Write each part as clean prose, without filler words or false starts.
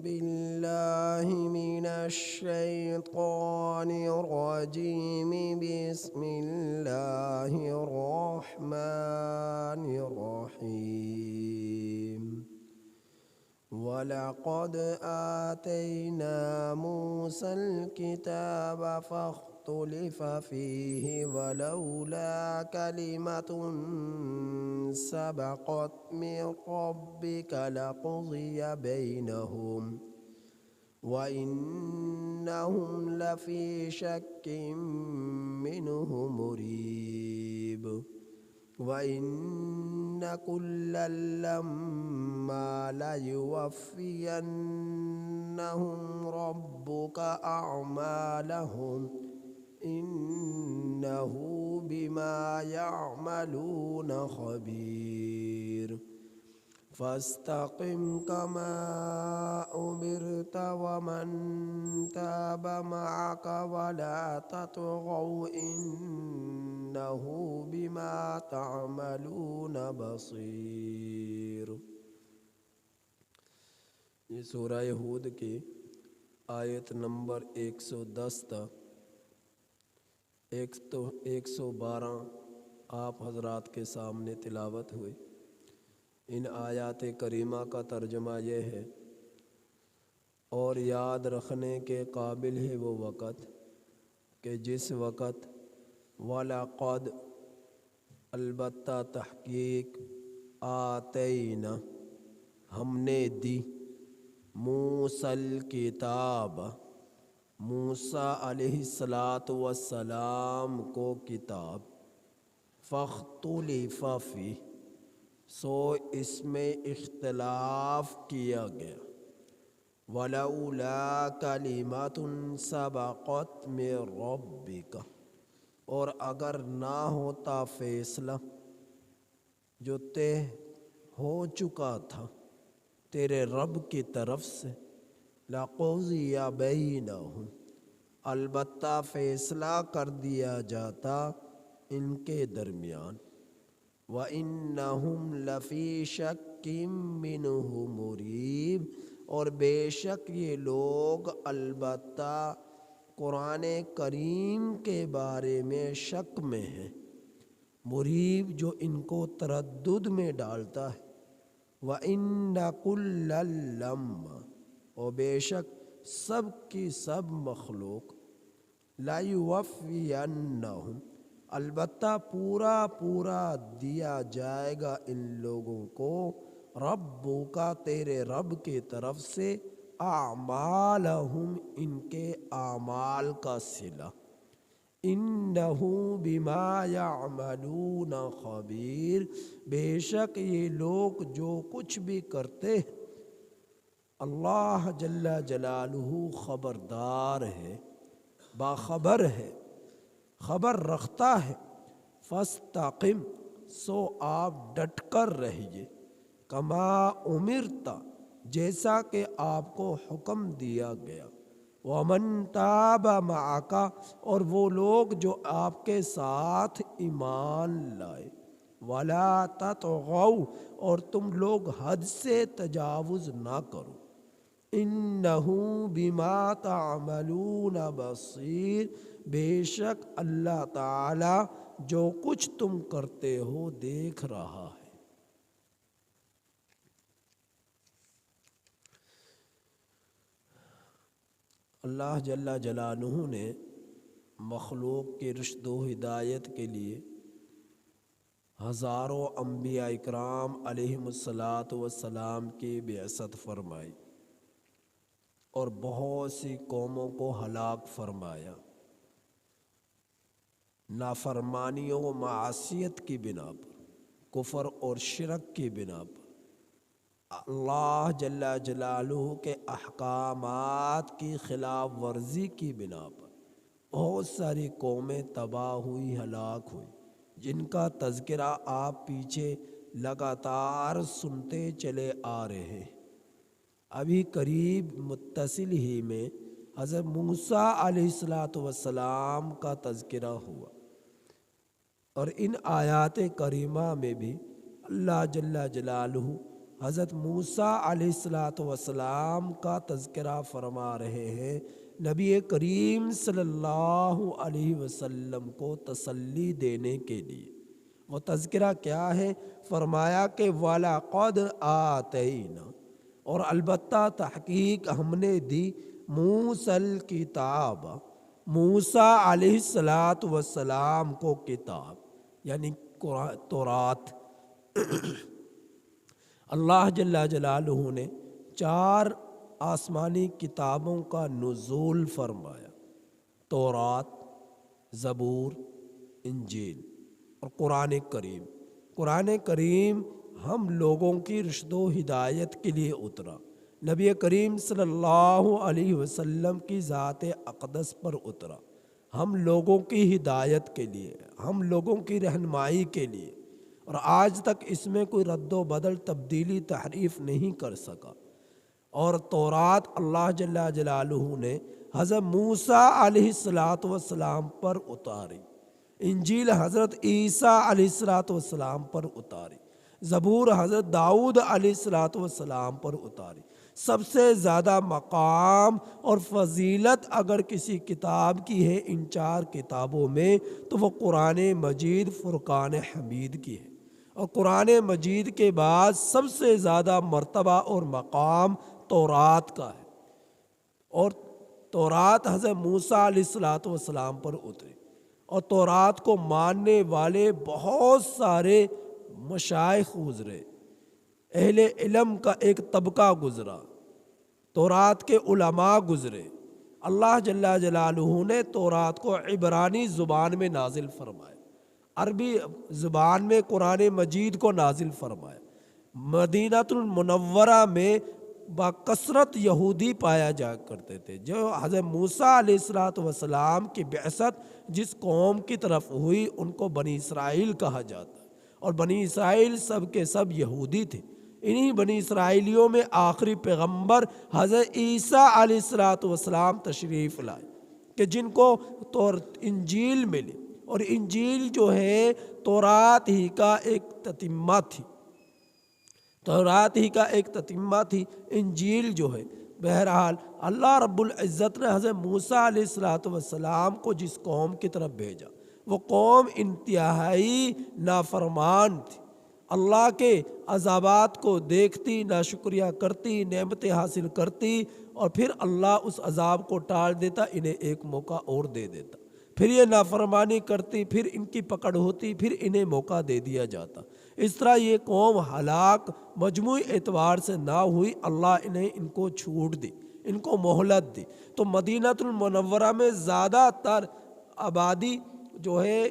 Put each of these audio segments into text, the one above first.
بالله من الشيطان الرجيم. بسم الله الرحمن الرحيم. ولقد آتينا موسى الكتاب فاختلف فيه ولولا كلمة سبقت من ربك لقضي بينهم وإنهم لفي شك منه مريب. وَإِنَّ كُلًّا لَّمَّا لَيُوَفِّيَنَّهُمْ رَبُّكَ أَعْمَالَهُمْ إِنَّهُ بِمَا يَعْمَلُونَ خَبِيرٌ. فاستقم كما أمرت ومن تاب معك ولا تطغوا إنه بما تعملون بصير. یہ سورہ ہود کی آیت نمبر 110 تا 112 آپ حضرات کے سامنے تلاوت ہوئی. ان آیات کریمہ کا ترجمہ یہ ہے، اور یاد رکھنے کے قابل ہے وہ وقت کہ جس وقت وَلَقَدْ البتہ تحقیق آتینا ہم نے دی موسیٰ الکتاب موسیٰ علیہ السلام کو کتاب فاختلف فیہ سو اس میں اختلاف کیا گیا. وَلَوْلَا كَلِمَةٌ سَبَقَتْ مِن رَبِّكَ اور اگر نہ ہوتا فیصلہ جو طے ہو چکا تھا تیرے رب کی طرف سے، لَقُضِيَ بَيْنَهُمْ البتہ فیصلہ کر دیا جاتا ان کے درمیان. وَإِنَّهُمْ لَفِي شَكٍّ مِّنْهُ مُرِيبٍ اور بے شک یہ لوگ البتہ قرآن کریم کے بارے میں شک میں ہیں. مریب جو ان کو تردد میں ڈالتا ہے. وَإِنَّ كُلًّا لَّمَّا اور بے شک سب کی سب مخلوق لَيُوَفِّيَنَّهُمْ البتہ پورا دیا جائے گا ان لوگوں کو ربو کا تیرے رب کی طرف سے اعمالہم ان کے اعمال کا صلہ. انہ بما یعملون خبیر بے شک یہ لوگ جو کچھ بھی کرتے ہیں اللہ جل جلالہ خبردار ہے، باخبر ہے، خبر رکھتا ہے. فاستقم سو آپ ڈٹ کر رہیے، کما امرتا جیسا کہ آپ کو حکم دیا گیا. ومن تاب معک اور وہ لوگ جو آپ کے ساتھ ایمان لائے. ولا تطغوا اور تم لوگ حد سے تجاوز نہ کرو. انہ بما تعملون بصیر بے شک اللہ تعالی جو کچھ تم کرتے ہو دیکھ رہا ہے. اللہ جل جلالہ نے مخلوق کی رشد و ہدایت کے لیے ہزاروں انبیاء اکرام علیہم السلام کی بعثت فرمائی اور بہت سی قوموں کو ہلاک فرمایا نافرمانی و معصیت کی بنا پر، کفر اور شرک کی بنا پر. اللہ جل جلالہ کے احکامات کی خلاف ورزی کی بنا پر بہت ساری قومیں تباہ ہوئی، ہلاک ہوئی، جن کا تذکرہ آپ پیچھے لگاتار سنتے چلے آ رہے ہیں. ابھی قریب متصل ہی میں حضرت موسیٰ علیہ السلام کا تذکرہ ہوا، اور ان آیات کریمہ میں بھی اللہ جل جلالہ حضرت موسیٰ علیہ السلام کا تذکرہ فرما رہے ہیں، نبی کریم صلی اللہ علیہ وسلم کو تسلی دینے کے لیے۔ وہ تذکرہ کیا ہے؟ فرمایا کہ وَلَقَدْ آتَيْنَا، اور البتہ تحقیق ہم نے دی موسیٰ الکتاب، موسیٰ علیہ السلام کو کتاب، یعنی تورات۔ اللہ جل جلالہ نے 4 آسمانی کتابوں کا نزول فرمایا: تورات، زبور، انجیل اور قرآن کریم۔ قرآن کریم ہم لوگوں کی رشد و ہدایت کے لیے اترا، نبی کریم صلی اللہ علیہ وسلم کی ذات اقدس پر اترا، ہم لوگوں کی ہدایت کے لیے، ہم لوگوں کی رہنمائی کے لیے، اور آج تک اس میں کوئی رد و بدل، تبدیلی، تحریف نہیں کر سکا۔ اور تورات اللہ جل جلالہ نے حضرت موسیٰ علیہ السلام پر اتاری، انجیل حضرت عیسیٰ علیہ السلام پر اتاری، زبور حضرت داؤد علیہ السلام پر اتاری۔ سب سے زیادہ مقام اور فضیلت اگر کسی کتاب کی ہے ان 4 کتابوں میں تو وہ قرآن مجید فرقان حمید کی ہے، اور قرآن مجید کے بعد سب سے زیادہ مرتبہ اور مقام تورات کا ہے، اور تورات حضرت موسیٰ علیہ السلام پر اتری، اور تورات کو ماننے والے بہت سارے مشائخ گزرے، اہل علم کا ایک طبقہ گزرا، تورات کے علماء گزرے۔ اللہ جل جلالہ نے تورات کو عبرانی زبان میں نازل فرمایا، عربی زبان میں قرآن مجید کو نازل فرمایا۔ مدینہ المنورہ میں بکثرت یہودی پایا جا کرتے تھے، جو حضرت موسیٰ علیہ السلام کی بعثت جس قوم کی طرف ہوئی ان کو بنی اسرائیل کہا جاتا ہے، اور بنی اسرائیل سب کے سب یہودی تھے۔ انہی بنی اسرائیلیوں میں آخری پیغمبر حضرت عیسیٰ علیہ السلام تشریف لائے، کہ جن کو انجیل ملی، اور انجیل جو ہے تورات ہی کا ایک تتمہ تھی، تورات ہی کا ایک تتمہ تھی انجیل جو ہے۔ بہرحال اللہ رب العزت نے حضرت موسیٰ علیہ السلام کو جس قوم کی طرف بھیجا، وہ قوم انتہائی نافرمان تھی، اللہ کے عذابات کو دیکھتی، ناشکریہ کرتی، نعمتیں حاصل کرتی، اور پھر اللہ اس عذاب کو ٹال دیتا، انہیں ایک موقع اور دے دیتا، پھر یہ نافرمانی کرتی، پھر ان کی پکڑ ہوتی، پھر انہیں موقع دے دیا جاتا۔ اس طرح یہ قوم ہلاک مجموعی اعتبار سے نہ ہوئی، اللہ ان کو چھوٹ دی، ان کو مہلت دی۔ تو مدینہ المنورہ میں زیادہ تر آبادی جو ہے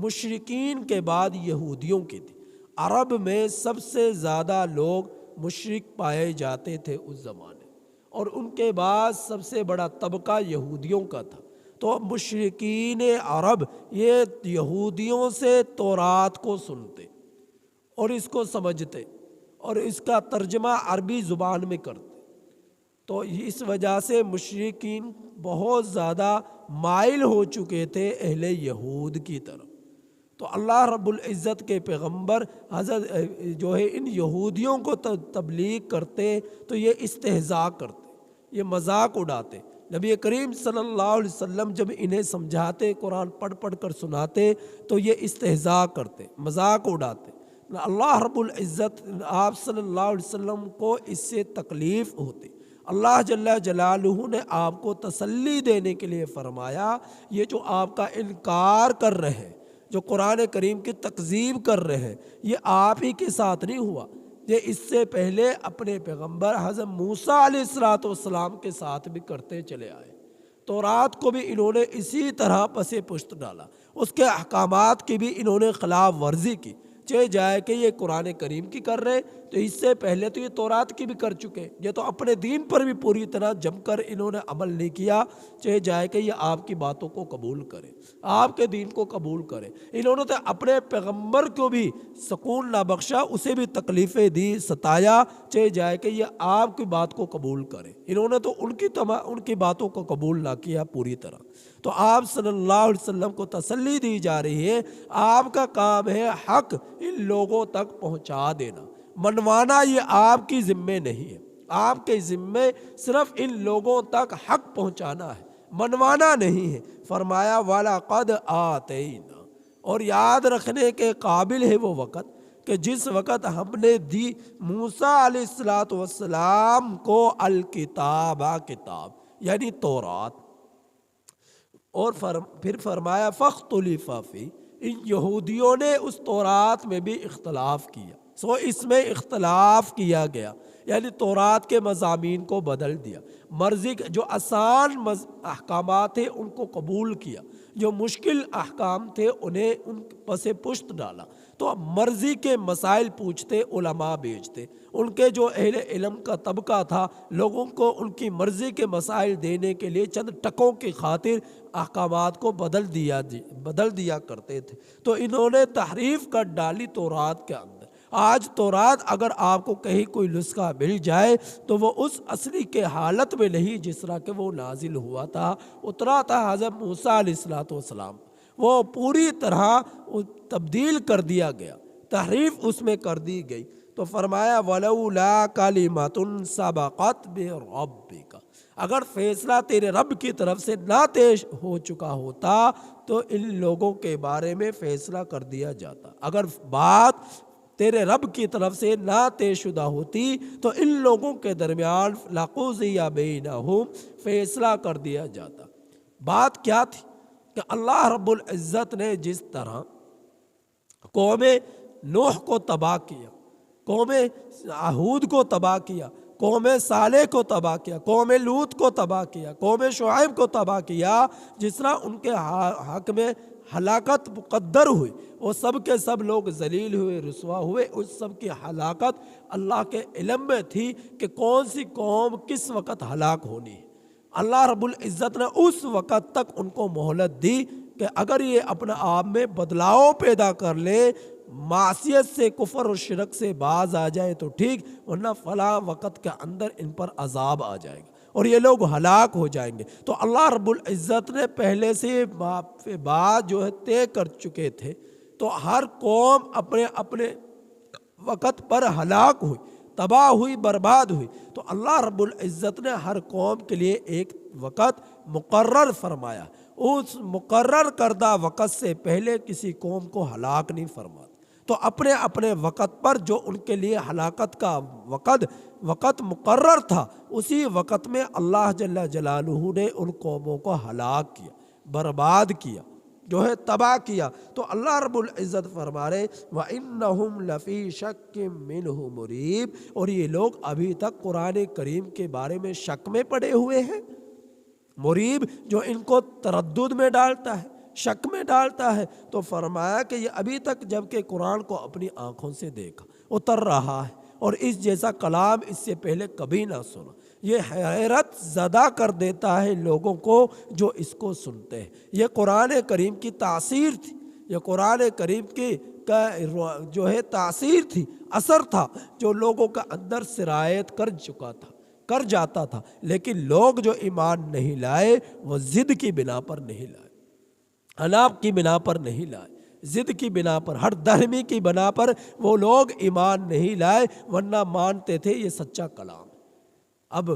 مشرکین کے بعد یہودیوں کی تھی۔ عرب میں سب سے زیادہ لوگ مشرک پائے جاتے تھے اس زمانے، اور ان کے بعد سب سے بڑا طبقہ یہودیوں کا تھا۔ تو مشرکین عرب یہ یہودیوں سے تورات کو سنتے اور اس کو سمجھتے اور اس کا ترجمہ عربی زبان میں کرتے، تو اس وجہ سے مشرکین بہت زیادہ مائل ہو چکے تھے اہل یہود کی طرف۔ تو اللہ رب العزت کے پیغمبر حضرت جو ہے ان یہودیوں کو تبلیغ کرتے تو یہ استہزاء کرتے، یہ مذاق اڑاتے۔ نبی کریم صلی اللہ علیہ وسلم جب انہیں سمجھاتے، قرآن پڑھ پڑھ کر سناتے تو یہ استہزاء کرتے، مذاق اڑاتے۔ اللہ رب العزت آپ صلی اللہ علیہ وسلم کو اس سے تکلیف ہوتی۔ اللہ جل جلالہ نے آپ کو تسلی دینے کے لیے فرمایا، یہ جو آپ کا انکار کر رہے ہیں، جو قرآن کریم کی تکذیب کر رہے ہیں، یہ آپ ہی کے ساتھ نہیں ہوا، یہ اس سے پہلے اپنے پیغمبر حضرت موسیٰ علیہ السلام کے ساتھ بھی کرتے چلے آئے۔ تورات کو بھی انہوں نے اسی طرح پس پشت ڈالا، اس کے احکامات کی بھی انہوں نے خلاف ورزی کی، چاہے جائے کہ یہ قرآن کریم کی کر رہے تو اس سے پہلے تو یہ تورات کی بھی کر چکے، یہ تو اپنے دین پر بھی پوری طرح جم کر انہوں نے عمل نہیں کیا، چاہے جائے کہ یہ آپ کی باتوں کو قبول کرے، آپ کے دین کو قبول کرے۔ انہوں نے تو اپنے پیغمبر کو بھی سکون نہ بخشا، اسے بھی تکلیفیں دی، ستایا، چاہے جائے کہ یہ آپ کی بات کو قبول کرے۔ انہوں نے تو ان کی باتوں کو قبول نہ کیا پوری طرح۔ تو آپ صلی اللہ علیہ وسلم کو تسلی دی جا رہی ہے، آپ کا کام ہے حق ان لوگوں تک پہنچا دینا، منوانا یہ آپ کی ذمے نہیں ہے، آپ کے ذمے صرف ان لوگوں تک حق پہنچانا ہے، منوانا نہیں ہے۔ فرمایا وَلَقَدْ آتَيْنَا، اور یاد رکھنے کے قابل ہے وہ وقت کہ جس وقت ہم نے دی موسیٰ علیہ السلام کو الکتاب، کتاب یعنی تورات، اور پھر فرمایا فاختلف فیہ، ان یہودیوں نے اس تورات میں بھی اختلاف کیا، سو اس میں اختلاف کیا گیا، یعنی تورات کے مضامین کو بدل دیا، مرضی جو آسان احکامات تھے ان کو قبول کیا، جو مشکل احکام تھے انہیں ان پس پشت ڈالا۔ تو مرضی کے مسائل پوچھتے، علماء بھیجتے، ان کے جو اہل علم کا طبقہ تھا لوگوں کو ان کی مرضی کے مسائل دینے کے لیے چند ٹکوں کی خاطر احکامات کو بدل دیا کرتے تھے۔ تو انہوں نے تحریف کر ڈالی تورات کے اندر۔ آج تورات اگر آپ کو کہیں کوئی نسخہ مل جائے تو وہ اس اصلی کے حالت میں نہیں جس طرح کہ وہ نازل ہوا تھا، اترا تھا حضرت موسیٰ علیہ السلام، وہ پوری طرح تبدیل کر دیا گیا، تحریف اس میں کر دی گئی۔ تو فرمایا وَلَوْلَا كَلِمَةٌ سَبَقَتْ بِرَبِّكَ، اگر فیصلہ تیرے رب کی طرف سے نہ طے ہو چکا ہوتا تو ان لوگوں کے بارے میں فیصلہ کر دیا جاتا، اگر بات تیرے رب کی طرف سے نہ طے شدہ ہوتی تو ان لوگوں کے درمیان لَقُضِيَ بَيْنَهُمْ، فیصلہ کر دیا جاتا۔ بات کیا تھی کہ اللہ رب العزت نے جس طرح قوم نوح کو تباہ کیا، قوم ہود کو تباہ کیا، قوم صالح کو تباہ کیا، قوم لوط کو تباہ کیا، قوم شعیب کو تباہ کیا، جس طرح ان کے حق میں ہلاکت مقدر ہوئی، وہ سب کے سب لوگ ذلیل ہوئے، رسوا ہوئے، اس سب کی ہلاکت اللہ کے علم میں تھی کہ کون سی قوم کس وقت ہلاک ہونی ہے۔ اللہ رب العزت نے اس وقت تک ان کو مہلت دی کہ اگر یہ اپنے آپ میں بدلاؤ پیدا کر لے، معصیت سے، کفر اور شرک سے باز آ جائے تو ٹھیک، ورنہ فلاں وقت کے اندر ان پر عذاب آ جائے گا اور یہ لوگ ہلاک ہو جائیں گے۔ تو اللہ رب العزت نے پہلے سے بات جو ہے طے کر چکے تھے، تو ہر قوم اپنے اپنے وقت پر ہلاک ہوئی، تباہ ہوئی، برباد ہوئی۔ تو اللہ رب العزت نے ہر قوم کے لیے ایک وقت مقرر فرمایا، اس مقرر کردہ وقت سے پہلے کسی قوم کو ہلاک نہیں فرماتا۔ تو اپنے اپنے وقت پر جو ان کے لیے ہلاکت کا وقت مقرر تھا، اسی وقت میں اللہ جل جلالہ نے ان قوموں کو ہلاک کیا، برباد کیا، جو ہے تباہ کیا۔ تو اللہ رب العزت فرما رہے وَإِنَّهُمْ لَفِي شَكٍّ مِّنْهُ مُرِيبٍ، اور یہ لوگ ابھی تک قرآن کریم کے بارے میں شک میں پڑے ہوئے ہیں۔ مریب جو ان کو تردد میں ڈالتا ہے، شک میں ڈالتا ہے، تو فرمایا کہ یہ ابھی تک جب کہ قرآن کو اپنی آنکھوں سے دیکھا، اتر رہا ہے، اور اس جیسا کلام اس سے پہلے کبھی نہ سنا، یہ حیرت زدہ کر دیتا ہے لوگوں کو جو اس کو سنتے ہیں۔ یہ قرآن کریم کی تاثیر تھی، یہ قرآن کریم کی جو ہے تاثیر تھی، اثر تھا، جو لوگوں کا اندر سرایت کر جاتا تھا، لیکن لوگ جو ایمان نہیں لائے وہ ضد کی بنا پر نہیں لائے، اناپ کی بنا پر نہیں لائے، ضد کی بنا پر، ہر دہمی کی بنا پر وہ لوگ ایمان نہیں لائے، ورنہ مانتے تھے یہ سچا کلام۔ اب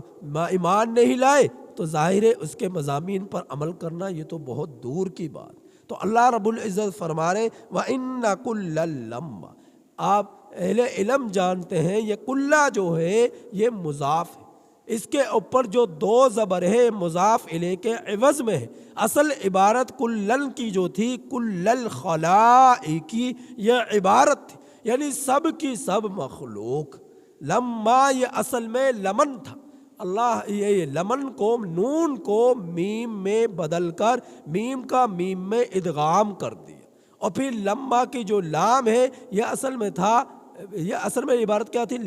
ایمان نہیں لائے تو ظاہر ہے اس کے مضامین پر عمل کرنا یہ تو بہت دور کی بات۔ تو اللہ رب العزت فرما رہے وَإِنَّ كُلًّا لَمَّا، آپ اہل علم جانتے ہیں یہ کلّا جو ہے یہ مضاف ہے، اس کے اوپر جو دو زبر ہے مضاف الیہ کے عوض میں ہے۔ اصل عبارت کلن کی جو تھی، کل الخلائق کی یہ عبارت تھی، یعنی سب کی سب مخلوق۔ لما یہ اصل میں لمن تھا، اللہ یہ لمن کو، نون کو میم میں بدل کر میم کا میم میں ادغام کر دیا، اور پھر لما کی جو لام ہے یہ اصل میں تھا، یہ اصل میں عبارت کیا تھی؟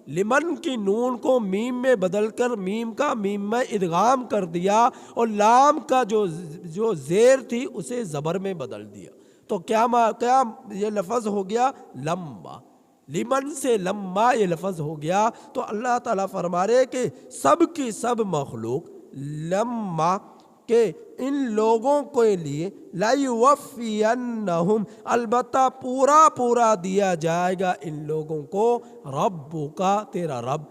لمن کی نون کو میم میں بدل کر میم کا میم میں ادغام کر دیا، اور لام کا جو زیر تھی اسے زبر میں بدل دیا، تو کیا یہ لفظ ہو گیا لما، لمن سے لما یہ لفظ ہو گیا۔ تو اللہ تعالیٰ فرما رہے کہ سب کی سب مخلوق لما کہ ان لوگوں کے لیے لَيُوَفِّيَنَّهُمْ البتہ پورا دیا جائے گا ان لوگوں کو ربک تیرا رب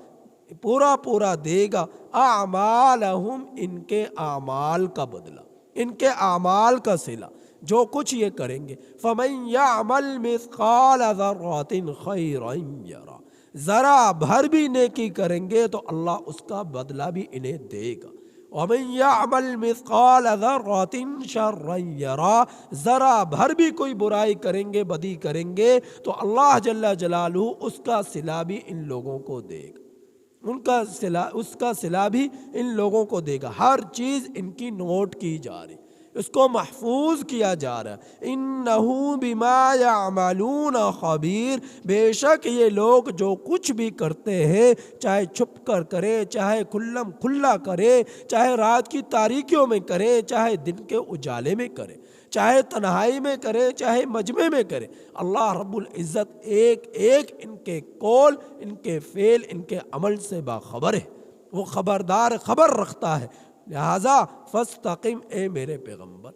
پورا دے گا اعمالہم ان کے اعمال کا بدلہ، ان کے اعمال کا صلہ، جو کچھ یہ کریں گے۔ فَمَن يَعْمَلْ مِثْقَالَ ذَرَّةٍ خَيْرًا يَرَهُ ذرا بھر بھی نیکی کریں گے تو اللہ اس کا بدلہ بھی انہیں دے گا۔ وَمَن يَعْمَلْ مِثْقَالَ ذَرَّةٍ شَرًّا يَرَهُ ذرا بھر بھی کوئی برائی کریں گے، بدی کریں گے تو اللہ جل جلالہ اس کا صلہ بھی ان لوگوں کو دے گا، اس کا صلہ بھی ان لوگوں کو دے گا۔ ہر چیز ان کی نوٹ کی جا رہی، اس کو محفوظ کیا جا رہا ہے۔ انہو بما یعملون خبیر بے شک یہ لوگ جو کچھ بھی کرتے ہیں، چاہے چھپ کر کرے، چاہے کھلم کھلا کرے، چاہے رات کی تاریکیوں میں کرے، چاہے دن کے اجالے میں کرے، چاہے تنہائی میں کرے، چاہے مجمع میں کرے، اللہ رب العزت ایک ایک ان کے قول، ان کے فعل، ان کے عمل سے باخبر ہے، وہ خبردار خبر رکھتا ہے۔ لہٰذا فاستقم اے میرے پیغمبر،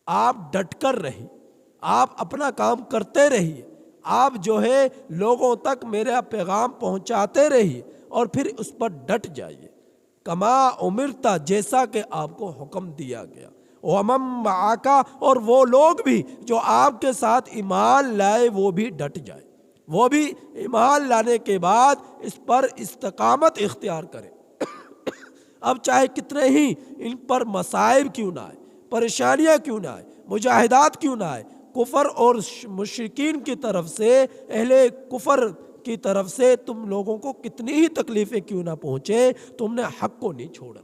آپ ڈٹ کر رہیے، آپ اپنا کام کرتے رہیے، آپ جو ہے لوگوں تک میرا پیغام پہنچاتے رہیے اور پھر اس پر ڈٹ جائیے۔ کما امرتا جیسا کہ آپ کو حکم دیا گیا۔ ومن معک اور وہ لوگ بھی جو آپ کے ساتھ ایمان لائے وہ بھی ڈٹ جائے، وہ بھی ایمان لانے کے بعد اس پر استقامت اختیار کرے۔ اب چاہے کتنے ہی ان پر مصائب کیوں نہ آئے، پریشانیاں کیوں نہ آئے، مجاہدات کیوں نہ آئے، کفر اور مشرکین کی طرف سے، اہل کفر کی طرف سے تم لوگوں کو کتنی ہی تکلیفیں کیوں نہ پہنچے، تم نے حق کو نہیں چھوڑنا،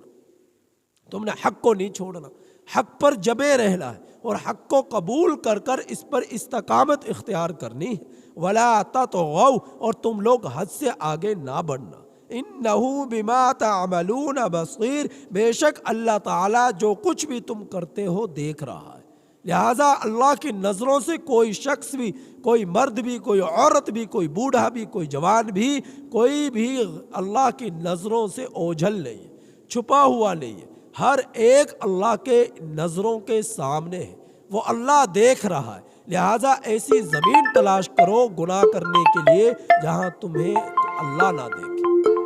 تم نے حق کو نہیں چھوڑنا، حق پر جبے رہنا ہے اور حق کو قبول کر کر اس پر استقامت اختیار کرنی ہے۔ وَلَا تَطْغَوْا اور تم لوگ حد سے آگے نہ بڑھنا۔ انہو بما تعملون بصیر بے شک اللہ تعالیٰ جو کچھ بھی تم کرتے ہو دیکھ رہا ہے۔ لہٰذا اللہ کی نظروں سے کوئی شخص بھی، کوئی مرد بھی، کوئی عورت بھی، کوئی بوڑھا بھی، کوئی جوان بھی، کوئی بھی اللہ کی نظروں سے اوجھل نہیں ہے، چھپا ہوا نہیں ہے، ہر ایک اللہ کے نظروں کے سامنے ہے، وہ اللہ دیکھ رہا ہے۔ لہٰذا ایسی زمین تلاش کرو گناہ کرنے کے لیے جہاں تمہیں اللہ نہ دیکھے،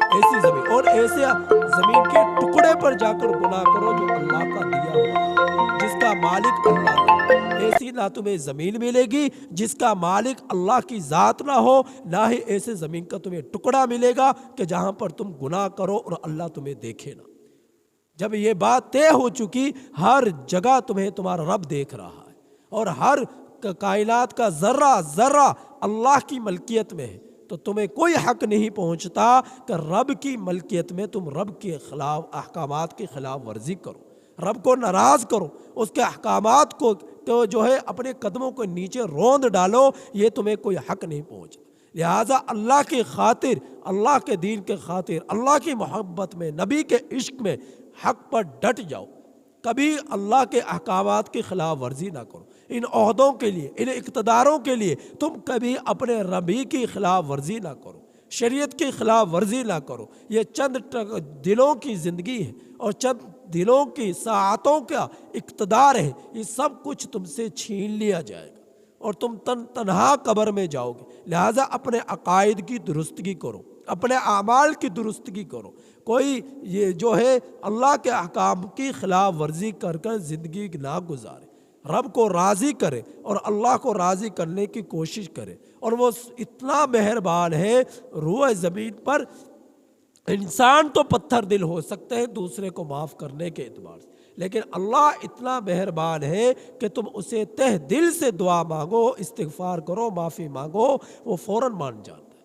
ایسی زمین، اور ایسے زمین کے ٹکڑے پر جا کر گناہ کرو جو اللہ کا دیا ہوا، جس کا مالک اللہ ہے۔ ایسی نہ تمہیں زمین ملے گی جس کا مالک اللہ کی ذات نہ ہو، نہ ہی ایسے زمین کا تمہیں ٹکڑا ملے گا کہ جہاں پر تم گناہ کرو اور اللہ تمہیں دیکھے نہ۔ جب یہ بات طے ہو چکی، ہر جگہ تمہیں تمہارا رب دیکھ رہا ہے اور ہر کائنات کا ذرہ ذرہ اللہ کی ملکیت میں ہے، تو تمہیں کوئی حق نہیں پہنچتا کہ رب کی ملکیت میں تم رب کے خلاف احکامات کی خلاف ورزی کرو، رب کو ناراض کرو، اس کے احکامات کو جو ہے اپنے قدموں کو نیچے روند ڈالو، یہ تمہیں کوئی حق نہیں پہنچتا۔ لہٰذا اللہ کی خاطر، اللہ کے دین کے خاطر، اللہ کی محبت میں، نبی کے عشق میں حق پر ڈٹ جاؤ، کبھی اللہ کے احکامات کی خلاف ورزی نہ کرو۔ ان عہدوں کے لیے، ان اقتداروں کے لیے تم کبھی اپنے ربی کی خلاف ورزی نہ کرو، شریعت کی خلاف ورزی نہ کرو۔ یہ چند دلوں کی زندگی ہے اور چند دلوں کی ساعتوں کا اقتدار ہے، یہ سب کچھ تم سے چھین لیا جائے گا اور تم تنہا قبر میں جاؤ گے۔ لہٰذا اپنے عقائد کی درستگی کرو، اپنے اعمال کی درستگی کرو۔ کوئی یہ جو ہے اللہ کے احکام کی خلاف ورزی کر کر زندگی نہ گزارے، رب کو راضی کرے اور اللہ کو راضی کرنے کی کوشش کرے، اور وہ اتنا مہربان ہے روئے زمین پر۔ انسان تو پتھر دل ہو سکتے ہیں دوسرے کو معاف کرنے کے اعتبار سے، لیکن اللہ اتنا مہربان ہے کہ تم اسے تہ دل سے دعا مانگو، استغفار کرو، معافی مانگو، وہ فوراً مان جاتا ہے۔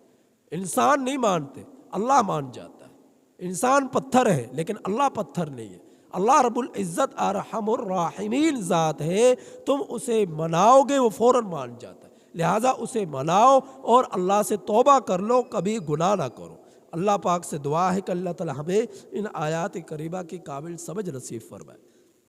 انسان نہیں مانتے، اللہ مان جاتا ہے۔ انسان پتھر ہے لیکن اللہ پتھر نہیں ہے۔ اللہ رب العزت ارحم الراحمین ذات ہے، تم اسے مناؤ گے وہ فوراً مان جاتا ہے۔ لہٰذا اسے مناؤ اور اللہ سے توبہ کر لو، کبھی گناہ نہ کرو۔ اللہ پاک سے دعا ہے کہ اللہ تعالی ہمیں ان آیات کریمہ کی کامل سمجھ نصیب فرمائے۔